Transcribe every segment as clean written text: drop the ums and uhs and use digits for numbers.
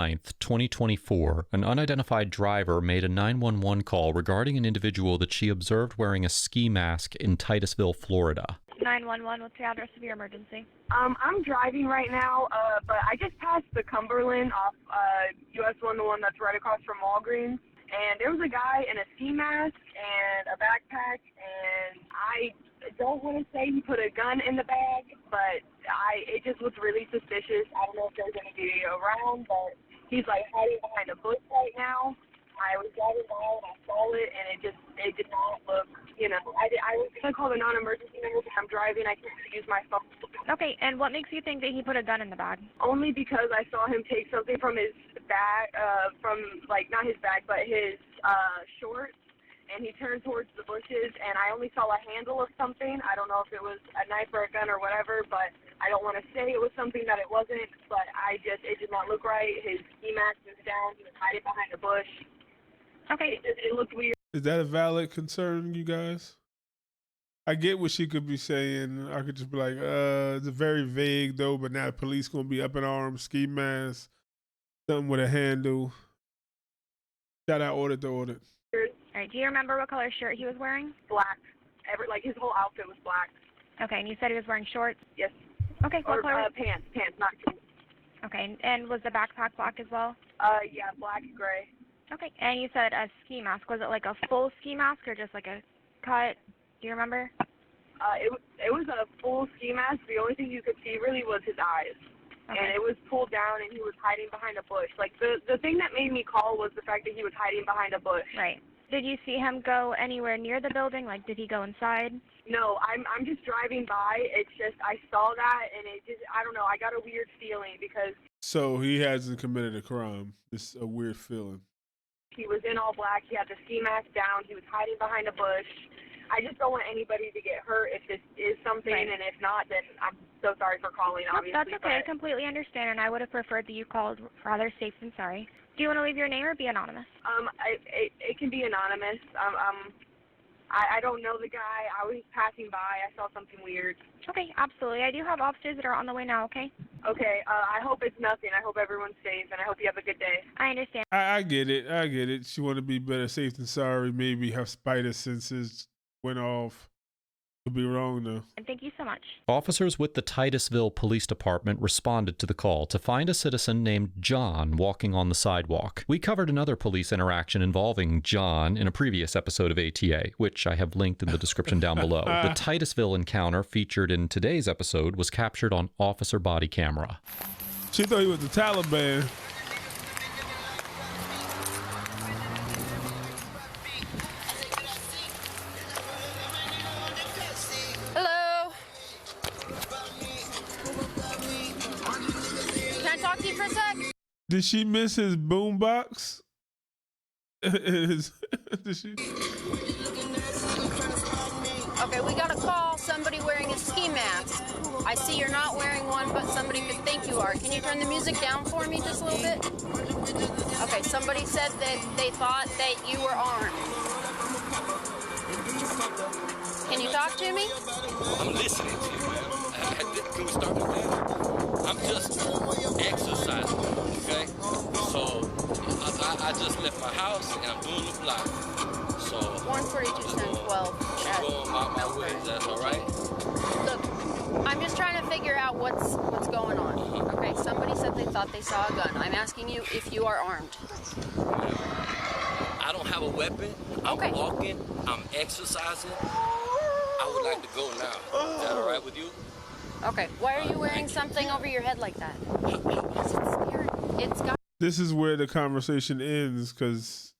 9th, 2024, an unidentified driver made a 911 call regarding an individual that she observed wearing a ski mask in Titusville, Florida. 911, what's the address of your emergency? I'm driving right now, but I just passed the Cumberland off US 1, the one that's right across from Walgreens, and there was a guy in a ski mask and a backpack, and I don't want to say he put a gun in the bag, but it just looked really suspicious. I don't know if there's anybody around, but he's like hiding behind a bush right now. I was driving by and I saw it, and it did not look, I was going to call the non-emergency number, but I'm driving. I can't use my phone. Okay, and what makes you think that he put a gun in the bag? Only because I saw him take something from his bag, not his bag, but his shorts, and he turned towards the bushes, and I only saw a handle of something. I don't know if it was a knife or a gun or whatever, but I don't want to say it was something that it wasn't, but it did not look right. His ski mask was down. He was hiding behind a bush. Okay. It looked weird. Is that a valid concern, you guys? I get what she could be saying. I could just be like, it's very vague though, but now the police gonna be up in arms, ski mask, something with a handle. Shout out Audit the Audit. All right, do you remember what color shirt he was wearing? Black. His whole outfit was black. Okay, and you said he was wearing shorts? Yes. Okay, what color? Pants, not jeans. Okay, and was the backpack black as well? Yeah, black and gray. Okay, and you said a ski mask. Was it like a full ski mask or just like a cut? Do you remember? It was a full ski mask. The only thing you could see really was his eyes. Okay. And it was pulled down, and he was hiding behind a bush. Like, the thing that made me call was the fact that he was hiding behind a bush. Right. Did you see him go anywhere near the building? Like, did he go inside? No, I'm just driving by. It's just, I saw that, and I don't know, I got a weird feeling because... So he hasn't committed a crime. It's a weird feeling. He was in all black. He had the ski mask down. He was hiding behind a bush. I just don't want anybody to get hurt if this is something, right. And if not, then I'm so sorry for calling, obviously. That's okay. I completely understand, and I would have preferred that you called rather safe than sorry. Do you want to leave your name or be anonymous? It can be anonymous. I don't know the guy. I was passing by. I saw something weird. Okay, absolutely. I do have officers that are on the way now, okay? Okay, I hope it's nothing. I hope everyone's safe, and I hope you have a good day. I understand. I get it. She want to be better safe than sorry. Maybe her spider senses went off. Could be wrong, though. And thank you so much. Officers with the Titusville Police Department responded to the call to find a citizen named John walking on the sidewalk. We covered another police interaction involving John in a previous episode of ATA, which I have linked in the description down below. The Titusville encounter featured in today's episode was captured on officer body camera. She thought he was the Taliban. Did she miss his boombox? Did she? Okay, we got a call. Somebody wearing a ski mask. I see you're not wearing one, but somebody could think you are. Can you turn the music down for me just a little bit? Okay, somebody said that they thought that you were armed. Can you talk to me? I'm listening to you, man. Can we start with that? I'm just exercising, okay? So I just left my house and I'm doing the block. So 142-10-12. Keep going my way. That's all right. Look, I'm just trying to figure out what's going on. Okay, somebody said they thought they saw a gun. I'm asking you if you are armed. I don't have a weapon. I'm walking. I'm exercising. I would like to go now. Is that all right with you? Okay, why are you wearing something over your head like that? Is it scary? It's got. This is where the conversation ends, because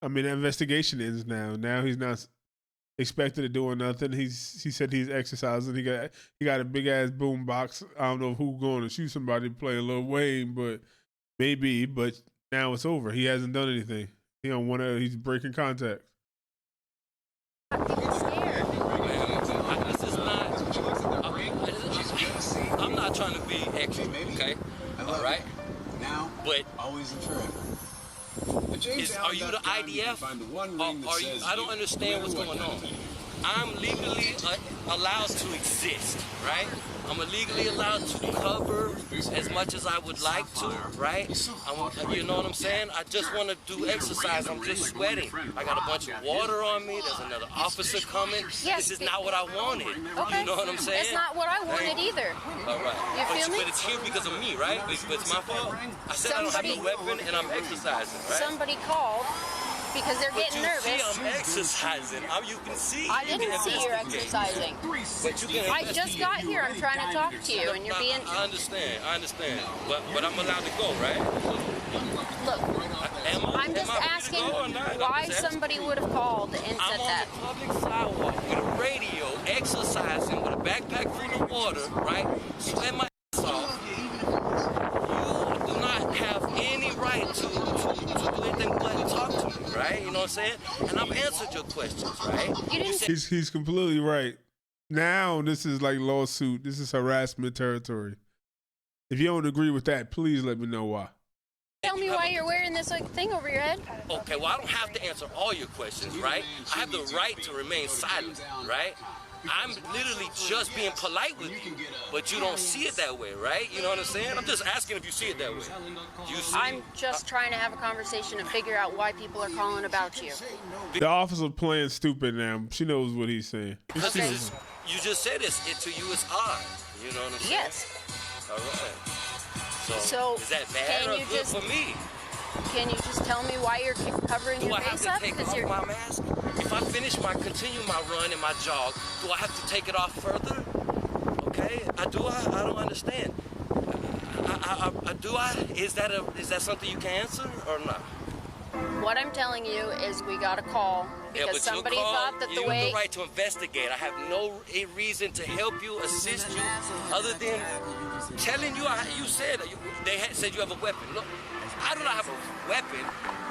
I mean, the investigation ends now. Now he's not expected to do nothing. He said he's exercising. He got a big ass boom box. I don't know who's going to shoot somebody, play a Lil Wayne, but maybe. But now it's over. He hasn't done anything. He don't want to. He's breaking contact. I'm not trying to be extra, okay? All right? Now, but always and forever. Are you the IDF? Or are you? I don't understand what's going on. I'm legally allowed to exist, right? I'm legally allowed to cover as much as I would like to, right? You know what I'm saying? I just want to do exercise. I'm just sweating. I got a bunch of water on me. There's another officer coming. Yes, this is not what I wanted. Okay. You know what I'm saying? It's not what I wanted either. All right. You feel me? But it's here because of me, right? But it's my fault. I said I don't have a weapon and I'm exercising, right? Somebody called because they're getting nervous. See, I'm exercising. You can see. I didn't see you're exercising. But you can I just got here. I'm trying to talk to you, and you're being. I understand. But I'm allowed to go, right? Look, I'm just asking why somebody would have called and said that. I'm on the public sidewalk with a radio, exercising with a backpack full of water, right? Sweat my ass off. You do not have any right to do anything but talk to me, right? You know what I'm saying? And I've answered your questions, right? You didn't. He's completely right. Now this is like lawsuit. This is harassment territory. If you don't agree with that, please let me know why. Tell me why you're wearing this like thing over your head. Okay, well, I don't have to answer all your questions, right? I have the right to remain silent, right? I'm literally just being polite with you, but you don't see it that way, right? You know what I'm saying? I'm just asking if you see it that way. You see? I'm just trying to have a conversation and figure out why people are calling about you. The officer playing stupid now. She knows what he's saying. Because you just said it to you, it's odd. You know what I'm saying? Yes. All right. So is that bad or good for me? Can you just tell me why you're covering your face up? Do I have to take off my mask? If I continue my run and my jog, do I have to take it off further? Okay, I don't understand. Is that something you can answer or not? What I'm telling you is we got a call because somebody thought that the way... You have the right to investigate. I have no reason to help you, assist you, other than telling you, you said, they said you have a weapon. Look, I do not have a weapon.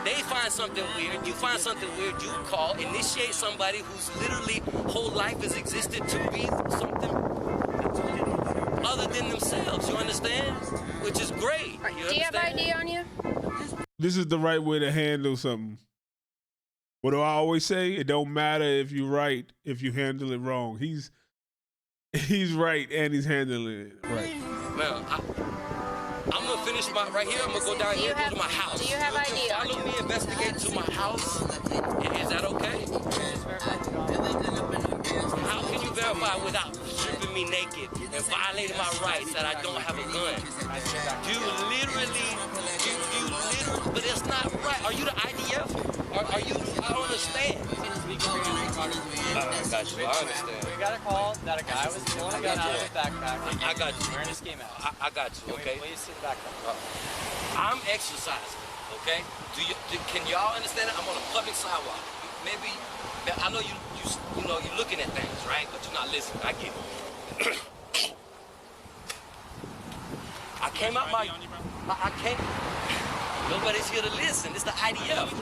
They find something weird, you find something weird, you call, initiate somebody whose literally whole life has existed to be something other than themselves, you understand? Which is great. Do you have ID on you? This is the right way to handle something. What do I always say? It don't matter if you're right, if you handle it wrong. He's right and he's handling it right. Man, I'm gonna finish right here. I'm gonna go down here to my house. Do you have ID on you? Follow me, investigate to my house. Is that okay? How can you verify without stripping me naked and violating my rights that I don't have a gun? You literally, but it's not right. Are you the IDF? Are you? I don't understand. I got you. I understand. We got a call that a guy was pulling a gun out of his backpack. I got you. Wearing a ski mask. I got you. Okay. Please sit back up. I'm exercising. Okay. Can y'all understand it? I'm on a public sidewalk. Maybe I know you're looking at things, right? But you're not listening. I get it. I came out I can't. Nobody's here to listen. It's the IDF.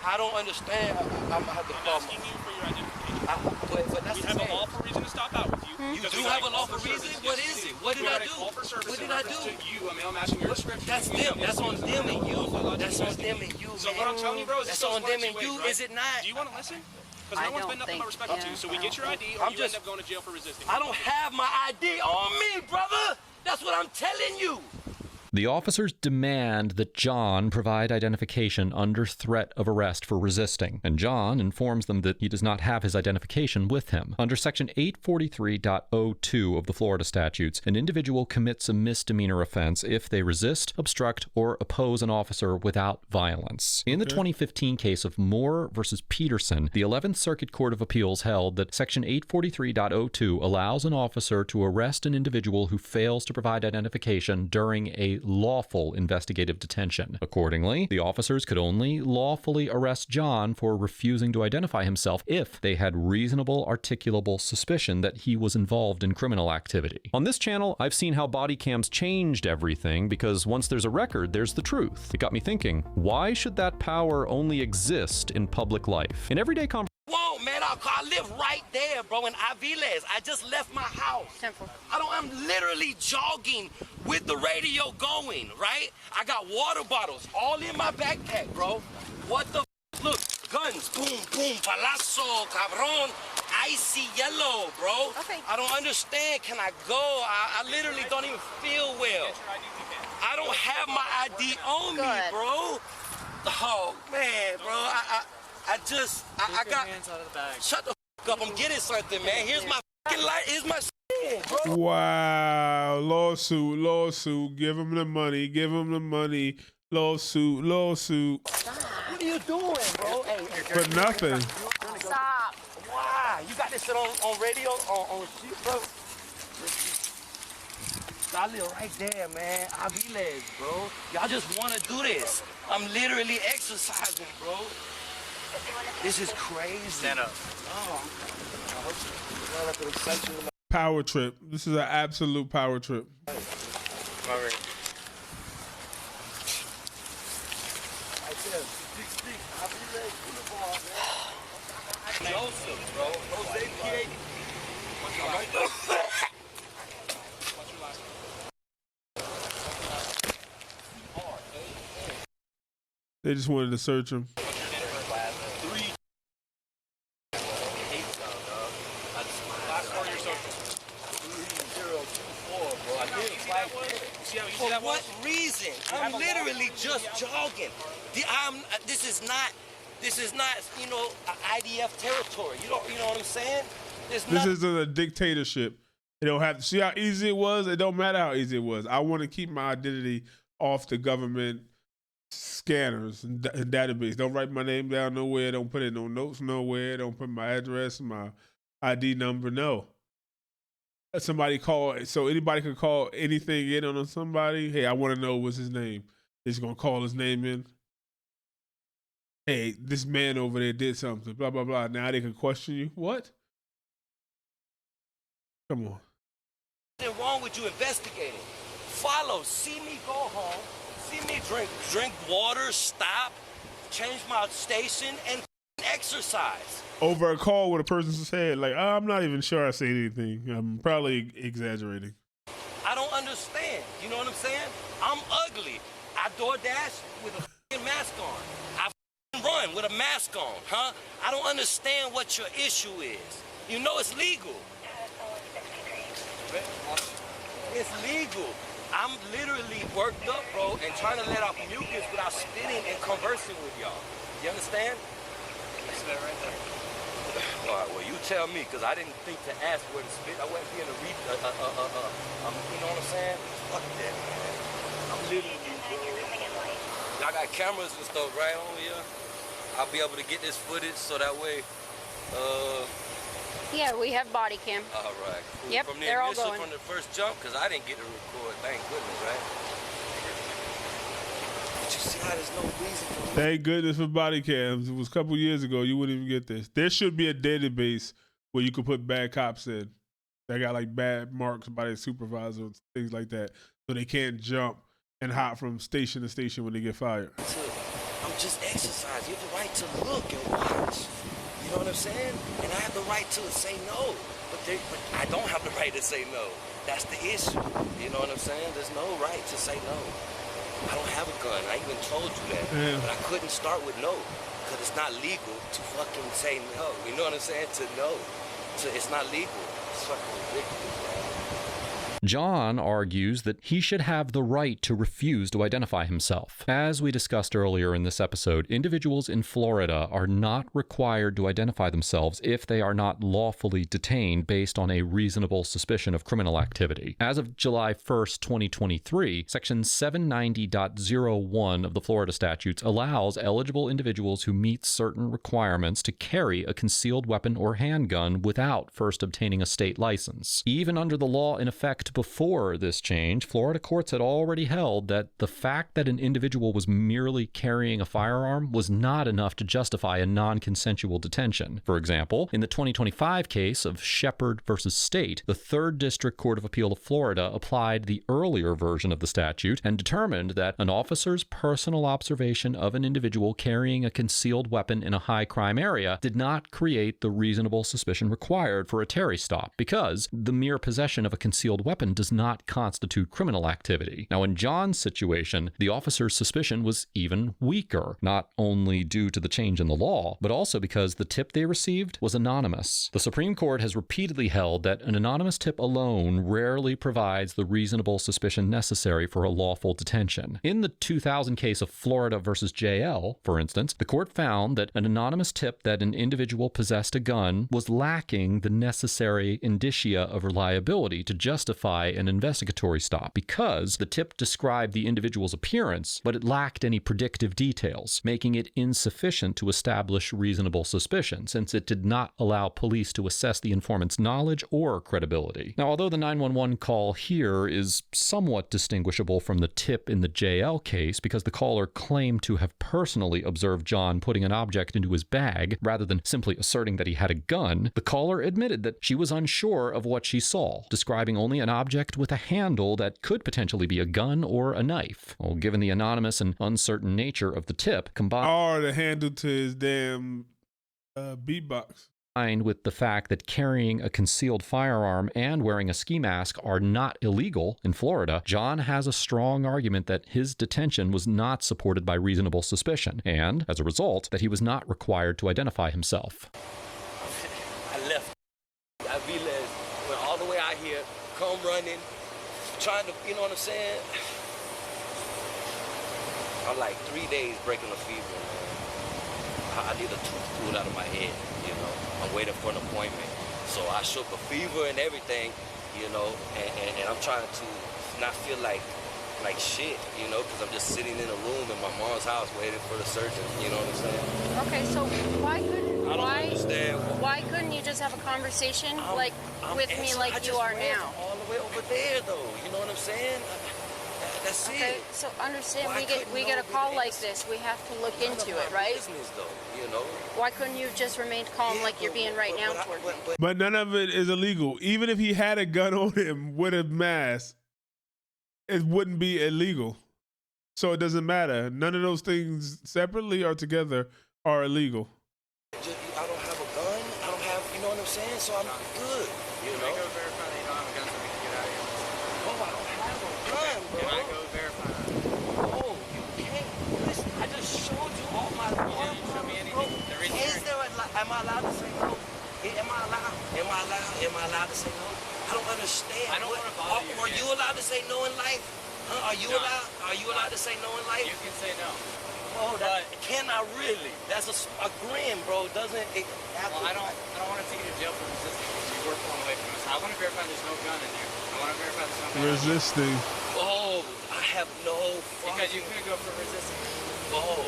I don't understand. I'm have the problem. Asking you for your identification. But that's we have a lawful reason to stop out with you. You do have a lawful reason? What is it? What did I do? What did I do? You, a male matching your description. That's them. That's on them and you. That's on them and you. So what I'm telling you, bro, is that's on them and you. Is it not? Do you want to listen? Because no one's been nothing but respectful to you. So we get your ID, or you end up going to jail for resisting. I don't have my ID on me, brother. That's what I'm telling you. The officers demand that John provide identification under threat of arrest for resisting, and John informs them that he does not have his identification with him. Under Section 843.02 of the Florida statutes, an individual commits a misdemeanor offense if they resist, obstruct, or oppose an officer without violence. In the 2015 case of Moore versus Peterson, the 11th Circuit Court of Appeals held that Section 843.02 allows an officer to arrest an individual who fails to provide identification during a lawful investigative detention. Accordingly, the officers could only lawfully arrest John for refusing to identify himself if they had reasonable articulable suspicion that he was involved in criminal activity. On this channel, I've seen how body cams changed everything because once there's a record, there's the truth. It got me thinking, why should that power only exist in public life? In everyday conversation, Whoa, man, I live right there, bro, in Aviles. I just left my house. I'm literally jogging with the radio going, right? I got water bottles all in my backpack, bro. What the look, guns, boom, boom, palazzo, cabron, icy yellow, bro. Okay. I don't understand. Can I go? I literally don't even feel well. I don't have my ID on me, bro. Oh, man, bro, I got. Hands out of the bag. Shut the up! I'm getting something, man. Here's my light. Here's my bro. Wow, lawsuit. Give him the money. Lawsuit. What are you doing, bro? Hey, For nothing. Stop. wow, you got this shit on radio, on shit, bro. I live right there, man. Aviles, bro. Y'all just want to do this. I'm literally exercising, bro. This is crazy. Stand up. Oh. Power trip. This is an absolute power trip. All right. Joseph, bro. Jose P.A. They just wanted to search him. For what reason? I'm literally just jogging. This is not, you know, IDF territory. You know what I'm saying? This isn't a dictatorship. It don't have to see how easy it was. It don't matter how easy it was. I want to keep my identity off the government scanners and database. Don't write my name down nowhere. Don't put it in no notes nowhere. Don't put my address, my ID number. No. Somebody call, so anybody could call anything in on somebody. Hey, I want to know what's his name. He's gonna call his name in. Hey, this man over there did something. Blah blah blah. Now they can question you. What? Come on. Nothing wrong with you investigating. Follow. See me go home. See me drink water. Stop. Change my station and exercise. Over a call with a person said, like, I'm not even sure I say anything. I'm probably exaggerating. I don't understand. You know what I'm saying? I'm ugly. I DoorDash with a mask on. I run with a mask on, huh? I don't understand what your issue is. You know it's legal. It's legal. I'm literally worked up, bro, and trying to let out mucus without spitting and conversing with y'all. You understand? That's that right there. All right, well, you tell me, because I didn't think to ask where to spit. I wasn't being a you know what I'm saying? Fuck that, man. I'm literally, y'all got cameras and stuff right on here. I'll be able to get this footage so that way, Yeah, we have Bodycam. all right. Cool. Yep, From the they're all initial, going. from the first jump, because I didn't get to record, thank goodness, right? But you see how there's no reason for me. Thank goodness for body cams. It was a couple years ago. You wouldn't even get this. There should be a database where you could put bad cops in. They got like bad marks by their supervisor and things like that. So they can't jump and hop from station to station when they get fired. I'm just exercising. You have the right to look and watch. You know what I'm saying? And I have the right to say no. But I don't have the right to say no. That's the issue. You know what I'm saying? There's no right to say no. I don't have a gun. I even told you that. Yeah. But I couldn't start with no. Because it's not legal to fucking say no. You know what I'm saying? To no. It's not legal. It's fucking ridiculous, man. John argues that he should have the right to refuse to identify himself. As we discussed earlier in this episode, individuals in Florida are not required to identify themselves if they are not lawfully detained based on a reasonable suspicion of criminal activity. As of July 1st, 2023, Section 790.01 of the Florida statutes allows eligible individuals who meet certain requirements to carry a concealed weapon or handgun without first obtaining a state license. Even under the law in effect before this change, Florida courts had already held that the fact that an individual was merely carrying a firearm was not enough to justify a non-consensual detention. For example, in the 2025 case of Shepard versus State, the 3rd District Court of Appeal of Florida applied the earlier version of the statute and determined that an officer's personal observation of an individual carrying a concealed weapon in a high-crime area did not create the reasonable suspicion required for a Terry stop, because the mere possession of a concealed weapon does not constitute criminal activity. Now, in John's situation, the officer's suspicion was even weaker, not only due to the change in the law, but also because the tip they received was anonymous. The Supreme Court has repeatedly held that an anonymous tip alone rarely provides the reasonable suspicion necessary for a lawful detention. In the 2000 case of Florida versus JL, for instance, the court found that an anonymous tip that an individual possessed a gun was lacking the necessary indicia of reliability to justify an investigatory stop, because the tip described the individual's appearance, but it lacked any predictive details, making it insufficient to establish reasonable suspicion, since it did not allow police to assess the informant's knowledge or credibility. Now, although the 911 call here is somewhat distinguishable from the tip in the JL case, because the caller claimed to have personally observed John putting an object into his bag rather than simply asserting that he had a gun, the caller admitted that she was unsure of what she saw, describing only an object with a handle that could potentially be a gun or a knife. Well, given the anonymous and uncertain nature of the tip, combined Or the handle to his damn beatbox. With the fact that carrying a concealed firearm and wearing a ski mask are not illegal in Florida, John has a strong argument that his detention was not supported by reasonable suspicion, and, as a result, that he was not required to identify himself. I left. I realized, went all the way out here, come running, trying to, you know what I'm saying? I'm like 3 days breaking a fever, man. I need a tooth pulled out of my head, you know. I'm waiting for an appointment. So I shook a fever and everything, you know, and I'm trying to not feel like shit, you know, because I'm just sitting in a room in my mom's house waiting for the surgeon, you know what I'm saying? Okay, so why understand. Why couldn't you just have a conversation with me like you are now? All the way over there, though, you know what I'm saying? That's okay, it. So understand, we get a call like this, we have to look into it, right? Business, though, you know? Why couldn't you just remain calm like you're being right now toward me? But none of it is illegal. Even if he had a gun on him with a mask, it wouldn't be illegal. So it doesn't matter. None of those things separately or together are illegal. I don't have a gun. I don't have, you know what I'm saying? So I'm good, you know? Can I go verify that you don't have a gun so we can get out of here? Oh, I don't have a gun, bro. Can I go verify that? Oh, you can't. Listen, I just showed you all my You didn't show me anything. Am I allowed to say no? Am I allowed to say no? I don't understand. I don't want to bother you. Are you allowed to say no in life? Huh? Are you allowed to say no in life? You can say no. Oh, can I really? That's a grin, bro. Doesn't it? Well, I don't want to take you to jail for resisting because you were pulling away from us. I want to verify there's no gun in there. I want to verify there's no gun. Resisting. Oh, I have no. Because you could go for resisting. Oh.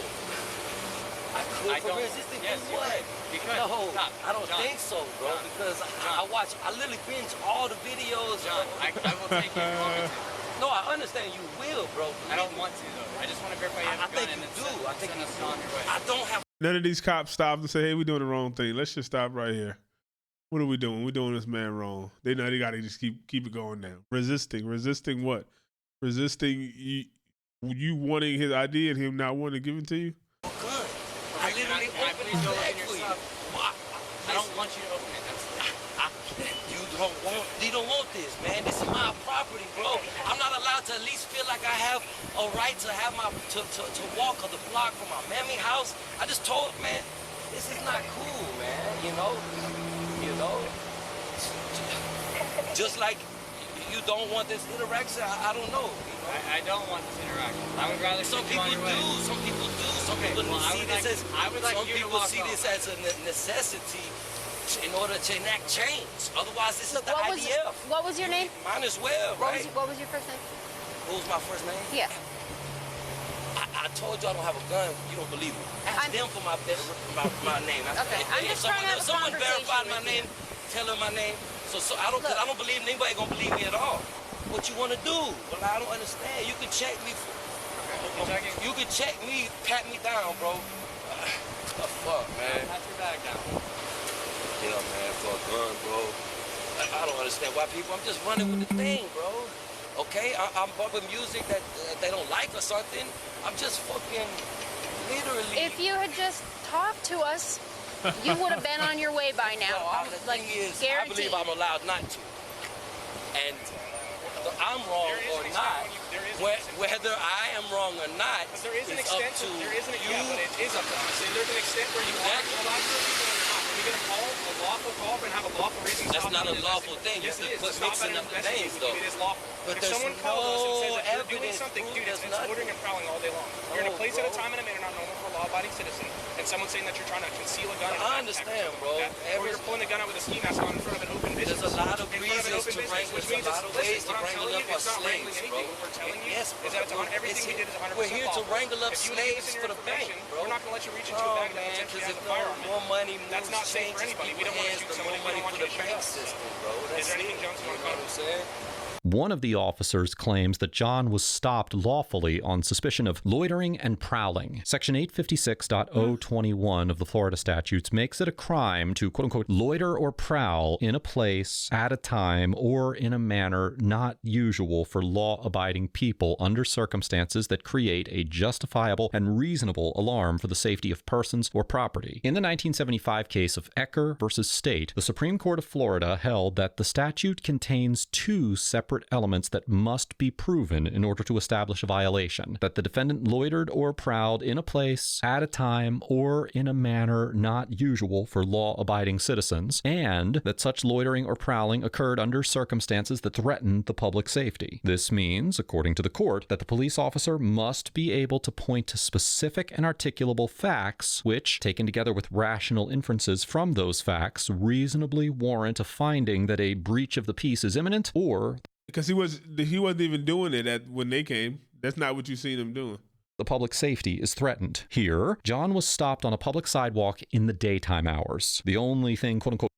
I could for resisting yes, for what? Because no, stop. I don't John. think so, bro. John. Because I literally binge all the videos. John, I will take you if you want me to. No, I understand you will, bro. I don't want to, though. I just want to verify you have a gun think and you then do. I think send you us do. on your way. I don't have. None of these cops stop and say, hey, we're doing the wrong thing. Let's just stop right here. What are we doing? We're doing this man wrong. They know they got to just keep it going now. Resisting what? Resisting you wanting his ID and him not wanting to give it to you? Gun. I literally Can I opened please the go bag open your for you. stuff? I don't want you to open it. You don't want this, man. This is my property, bro. I'm not allowed to at least feel like I have a right to have to walk the block from my mammy house. I just told, man, this is not cool, man. You know. Just like you don't want this interaction. I don't know. I don't want this interaction. I would rather Some keep you on people your way. do. Some people do. Some people see this as a necessity in order to enact change. Otherwise, this is the IDF. What was your name? Mine as well, right? What was your first name? What was my first name? Yeah. I told you I don't have a gun. You don't believe me. Ask them for my name. Okay, I'm just trying to have a someone conversation verified with my you. name, tell her my name. So I don't believe anybody gonna believe me at all. to do? Well, I don't understand. You can check me. You can check me, pat me down, bro. The fuck, man? Pat your bag down. You know, man, for a gun, bro. I don't understand why people. I'm just running with the thing, bro. Okay, I'm bumping music that they don't like or something. I'm just fucking literally. If you had just talked to us, you would have been on your way by now. Well, the thing is, I believe I'm allowed not to. And I'm wrong or not, whether I am wrong or not, there is an is extent up to there is an you. yeah, but it is up to us. And there's an extent where you are allowed to people or not. When you get a call, a lawful call, and have a lawful reason. That's not a lawful thing. Yes, You it is. put mixing up the names, though. It is lawful. But if there's someone calls us and says that you're doing evidence, something, dude, it's nothing. loitering and prowling all day long. You're in a place at a time and a manner not normal for a law-abiding citizen, and someone's saying that you're trying to conceal a gun. I understand, bro. Or you're pulling a gun out with a ski mask on in front of an open business. There's a lot of reasons to wrangle. There's a lot of ways to wrangle up our slaves, bro. What we're telling you Yes, is that it's on everything we did is 100% we're here to lawful. wrangle up If you slaves give us for the bank, bro. we're not going to let you reach into a bag that man, potentially because has if a firearm in it. more money That's not safe for anybody. We don't want to shoot somebody. We don't want you to shoot us. System, bro. Is there anything, Jones, you want to know what I'm saying? One of the officers claims that John was stopped lawfully on suspicion of loitering and prowling. Section 856.021 of the Florida statutes makes it a crime to, quote-unquote, loiter or prowl in a place, at a time, or in a manner not usual for law-abiding people under circumstances that create a justifiable and reasonable alarm for the safety of persons or property. In the 1975 case of Ecker versus State, the Supreme Court of Florida held that the statute contains two separate elements that must be proven in order to establish a violation: that the defendant loitered or prowled in a place, at a time, or in a manner not usual for law-abiding citizens, and that such loitering or prowling occurred under circumstances that threatened the public safety. This means, according to the court, that the police officer must be able to point to specific and articulable facts which, taken together with rational inferences from those facts, reasonably warrant a finding that a breach of the peace is imminent, or because he wasn't even doing it when they came. That's not what you seen him doing. the public safety is threatened. Here, John was stopped on a public sidewalk in the daytime hours. The only thing, quote-unquote,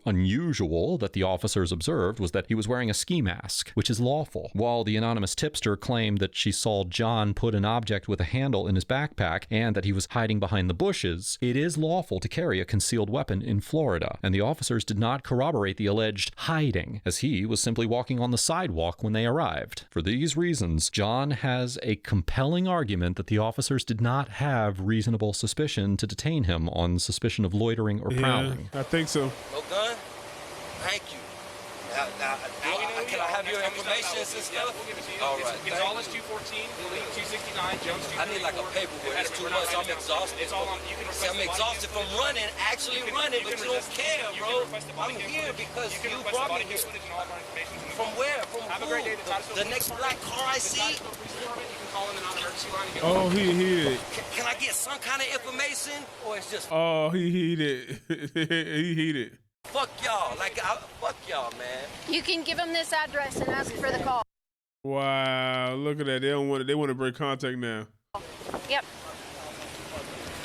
unusual that the officers observed was that he was wearing a ski mask, which is lawful. While the anonymous tipster claimed that she saw John put an object with a handle in his backpack and that he was hiding behind the bushes, it is lawful to carry a concealed weapon in Florida, and the officers did not corroborate the alleged hiding, as he was simply walking on the sidewalk when they arrived. For these reasons, John has a compelling argument that the officers did not have reasonable suspicion to detain him on suspicion of loitering or prowling. I think so. No gun? Thank you. Can I have your information and stuff? We'll give it to you. All right. Gonzalez 214, Elite 269, Jones 234. I need like a paperwork. It's too much. I'm exhausted. It's all on. You can request I'm exhausted from running, actually running, but you don't care, bro. I'm here because you brought me here. From where? From Have a who? great day. The next black car I see? You can call in the non-emergency line and get Oh, he did. Can I get some kind of information? Or it's just Oh, he did. He heated. fuck y'all. Fuck y'all, man. You can give them this address and ask for the call. Wow, look at that. They want to break contact now. Yep.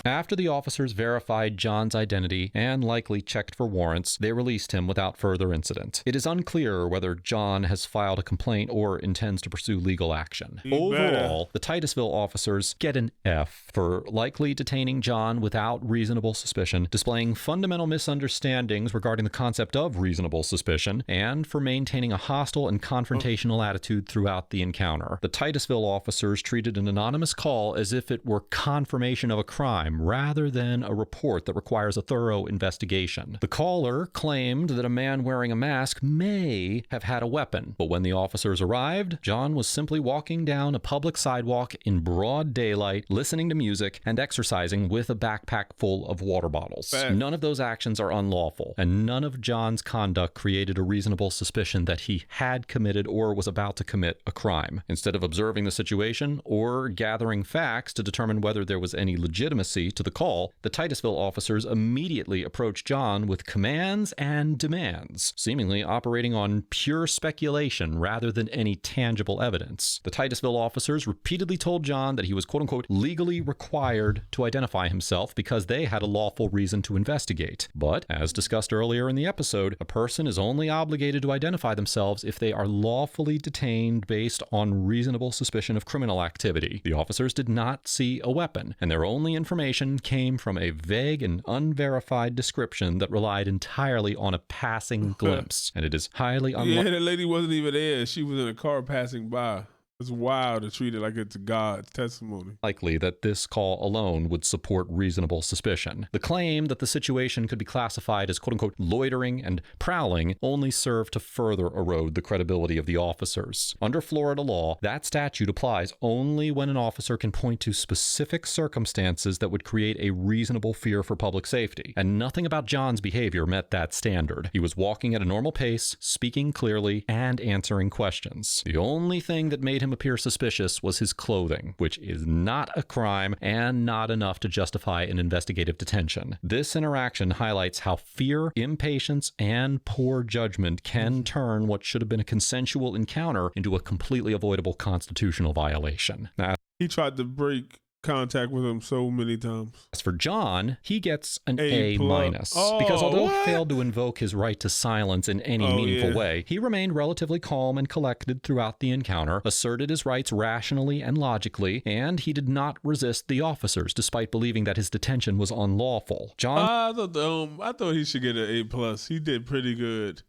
After the officers verified John's identity and likely checked for warrants, they released him without further incident. It is unclear whether John has filed a complaint or intends to pursue legal action. Overall, the Titusville officers get an F for likely detaining John without reasonable suspicion, displaying fundamental misunderstandings regarding the concept of reasonable suspicion, and for maintaining a hostile and confrontational attitude throughout the encounter. The Titusville officers treated an anonymous call as if it were confirmation of a crime, rather than a report that requires a thorough investigation. The caller claimed that a man wearing a mask may have had a weapon, but when the officers arrived, John was simply walking down a public sidewalk in broad daylight, listening to music and exercising with a backpack full of water bottles. None of those actions are unlawful, and none of John's conduct created a reasonable suspicion that he had committed or was about to commit a crime. Instead of observing the situation or gathering facts to determine whether there was any legitimacy courtesy to the call, the Titusville officers immediately approached John with commands and demands, seemingly operating on pure speculation rather than any tangible evidence. The Titusville officers repeatedly told John that he was quote-unquote legally required to identify himself because they had a lawful reason to investigate. But, as discussed earlier in the episode, a person is only obligated to identify themselves if they are lawfully detained based on reasonable suspicion of criminal activity. The officers did not see a weapon, and their only information came from a vague and unverified description that relied entirely on a passing glimpse, and it is highly unlikely. Yeah, the lady wasn't even there. She was in a car passing by. It's wild to treat it like it's God's testimony. Likely that this call alone would support reasonable suspicion. The claim that the situation could be classified as quote-unquote loitering and prowling only served to further erode the credibility of the officers. Under Florida law, that statute applies only when an officer can point to specific circumstances that would create a reasonable fear for public safety, and nothing about John's behavior met that standard. He was walking at a normal pace, speaking clearly, and answering questions. The only thing that made him appear suspicious was his clothing, which is not a crime and not enough to justify an investigative detention. This interaction highlights how fear, impatience, and poor judgment can turn what should have been a consensual encounter into a completely avoidable constitutional violation. Now, he tried to break contact with him so many times. as for John, he gets an A+. A minus, Oh, because although what? he failed to invoke his right to silence in any meaningful way, he remained relatively calm and collected throughout the encounter, asserted his rights rationally and logically, and he did not resist the officers despite believing that his detention was unlawful. John I thought he should get an A+. He did pretty good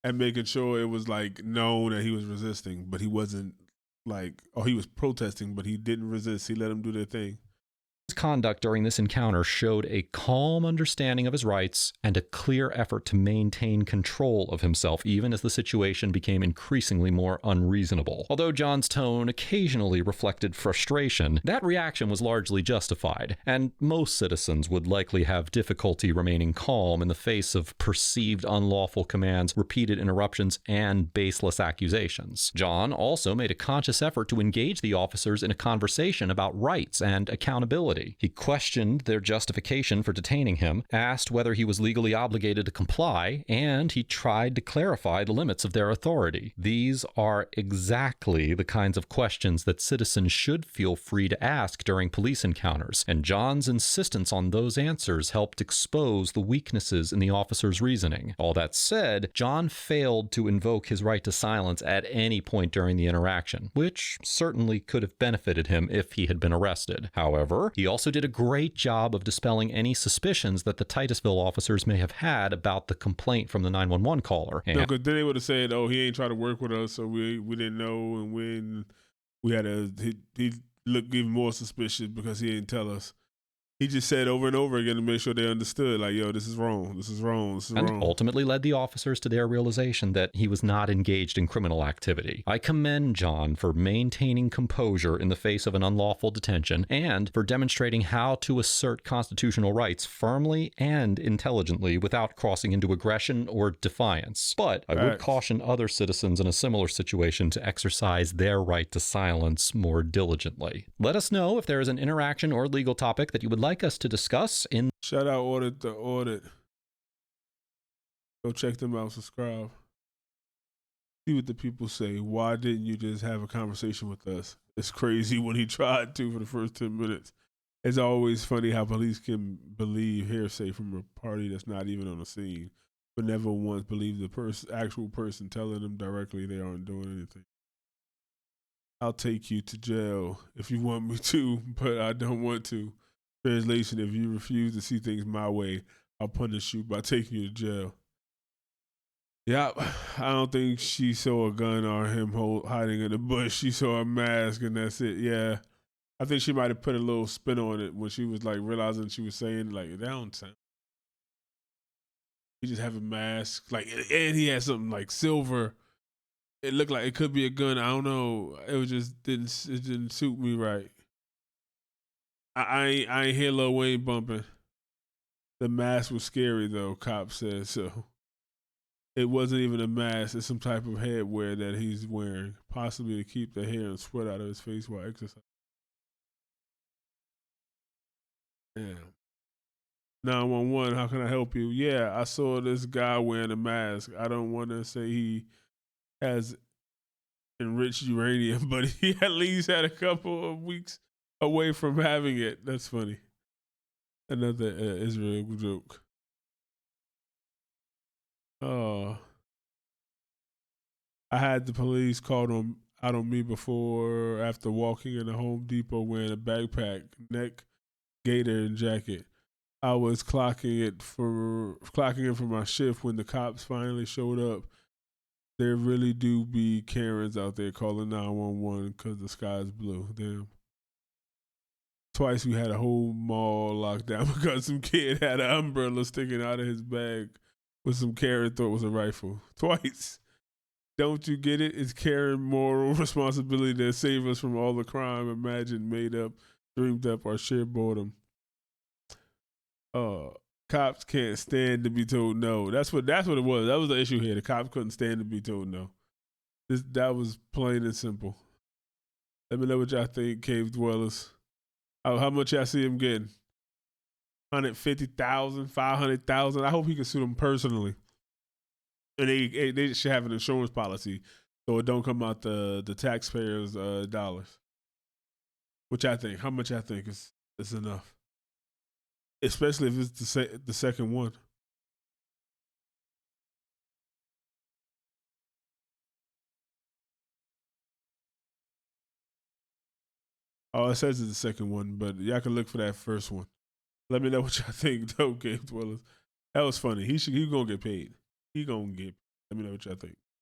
at making sure it was like known that he was resisting, but he wasn't he was protesting, but he didn't resist. He let them do their thing. His conduct during this encounter showed a calm understanding of his rights and a clear effort to maintain control of himself even as the situation became increasingly more unreasonable. Although John's tone occasionally reflected frustration, that reaction was largely justified, and most citizens would likely have difficulty remaining calm in the face of perceived unlawful commands, repeated interruptions, and baseless accusations. John also made a conscious effort to engage the officers in a conversation about rights and accountability. He questioned their justification for detaining him, asked whether he was legally obligated to comply, and he tried to clarify the limits of their authority. These are exactly the kinds of questions that citizens should feel free to ask during police encounters, and John's insistence on those answers helped expose the weaknesses in the officer's reasoning. All that said, John failed to invoke his right to silence at any point during the interaction, which certainly could have benefited him if he had been arrested. However, he also did a great job of dispelling any suspicions that the Titusville officers may have had about the complaint from the 911 caller. No, because then they would have said, "Oh, he ain't trying to work with us, so we didn't know, and we had he looked even more suspicious because he didn't tell us." He just said over and over again to make sure they understood, like, yo, this is wrong, this is wrong, this is wrong. And ultimately led the officers to their realization that he was not engaged in criminal activity. I commend John for maintaining composure in the face of an unlawful detention and for demonstrating how to assert constitutional rights firmly and intelligently without crossing into aggression or defiance. But I would caution other citizens in a similar situation to exercise their right to silence more diligently. Let us know if there is an interaction or legal topic that you would like us to discuss in Shout out Audit the Audit. Go check them out, subscribe. See what the people say. Why didn't you just have a conversation with us? It's crazy when he tried to for the first 10 minutes. It's always funny how police can believe hearsay from a party that's not even on the scene, but never once believe the actual person telling them directly they aren't doing anything. I'll take you to jail if you want me to, but I don't want to. Translation, if you refuse to see things my way, I'll punish you by taking you to jail. Yeah, I don't think she saw a gun or him hiding in the bush. She saw a mask and that's it. Yeah, I think she might have put a little spin on it when she was like realizing she was saying like, that don't sound. He just have a mask, like, and he had something like silver. It looked like it could be a gun. I don't know. It didn't suit me right. I ain't hear Lil Wayne bumping. The mask was scary though, cop said, so. It wasn't even a mask, it's some type of headwear that he's wearing, possibly to keep the hair and sweat out of his face while exercising. Yeah. 911, how can I help you? Yeah, I saw this guy wearing a mask. I don't want to say he has enriched uranium, but he at least had a couple of weeks away from having it. That's funny. Another Israel joke. Oh, I had the police called out on me before after walking in a Home Depot wearing a backpack, neck, gaiter, and jacket. I was clocking in for my shift when the cops finally showed up. There really do be Karens out there calling 911 because the sky's blue. Damn. Twice we had a whole mall locked down because some kid had an umbrella sticking out of his bag with some Karen thought was a rifle. Twice. Don't you get it? It's Karen moral responsibility to save us from all the crime imagined, made up, dreamed up, or sheer boredom. Cops can't stand to be told no. That's what it was. That was the issue here. The cops couldn't stand to be told no. That was plain and simple. Let me know what y'all think, cave dwellers. How much y'all see him getting? 150,000, 500,000. I hope he can sue them personally. And they should have an insurance policy so it don't come out the taxpayers' dollars. Which I think, how much I think is enough. Especially if it's the second one. Oh, it says it's the second one, but y'all can look for that first one. Let me know what y'all think, though, Game Dwellers. That was funny. He gonna get paid. Let me know what y'all think.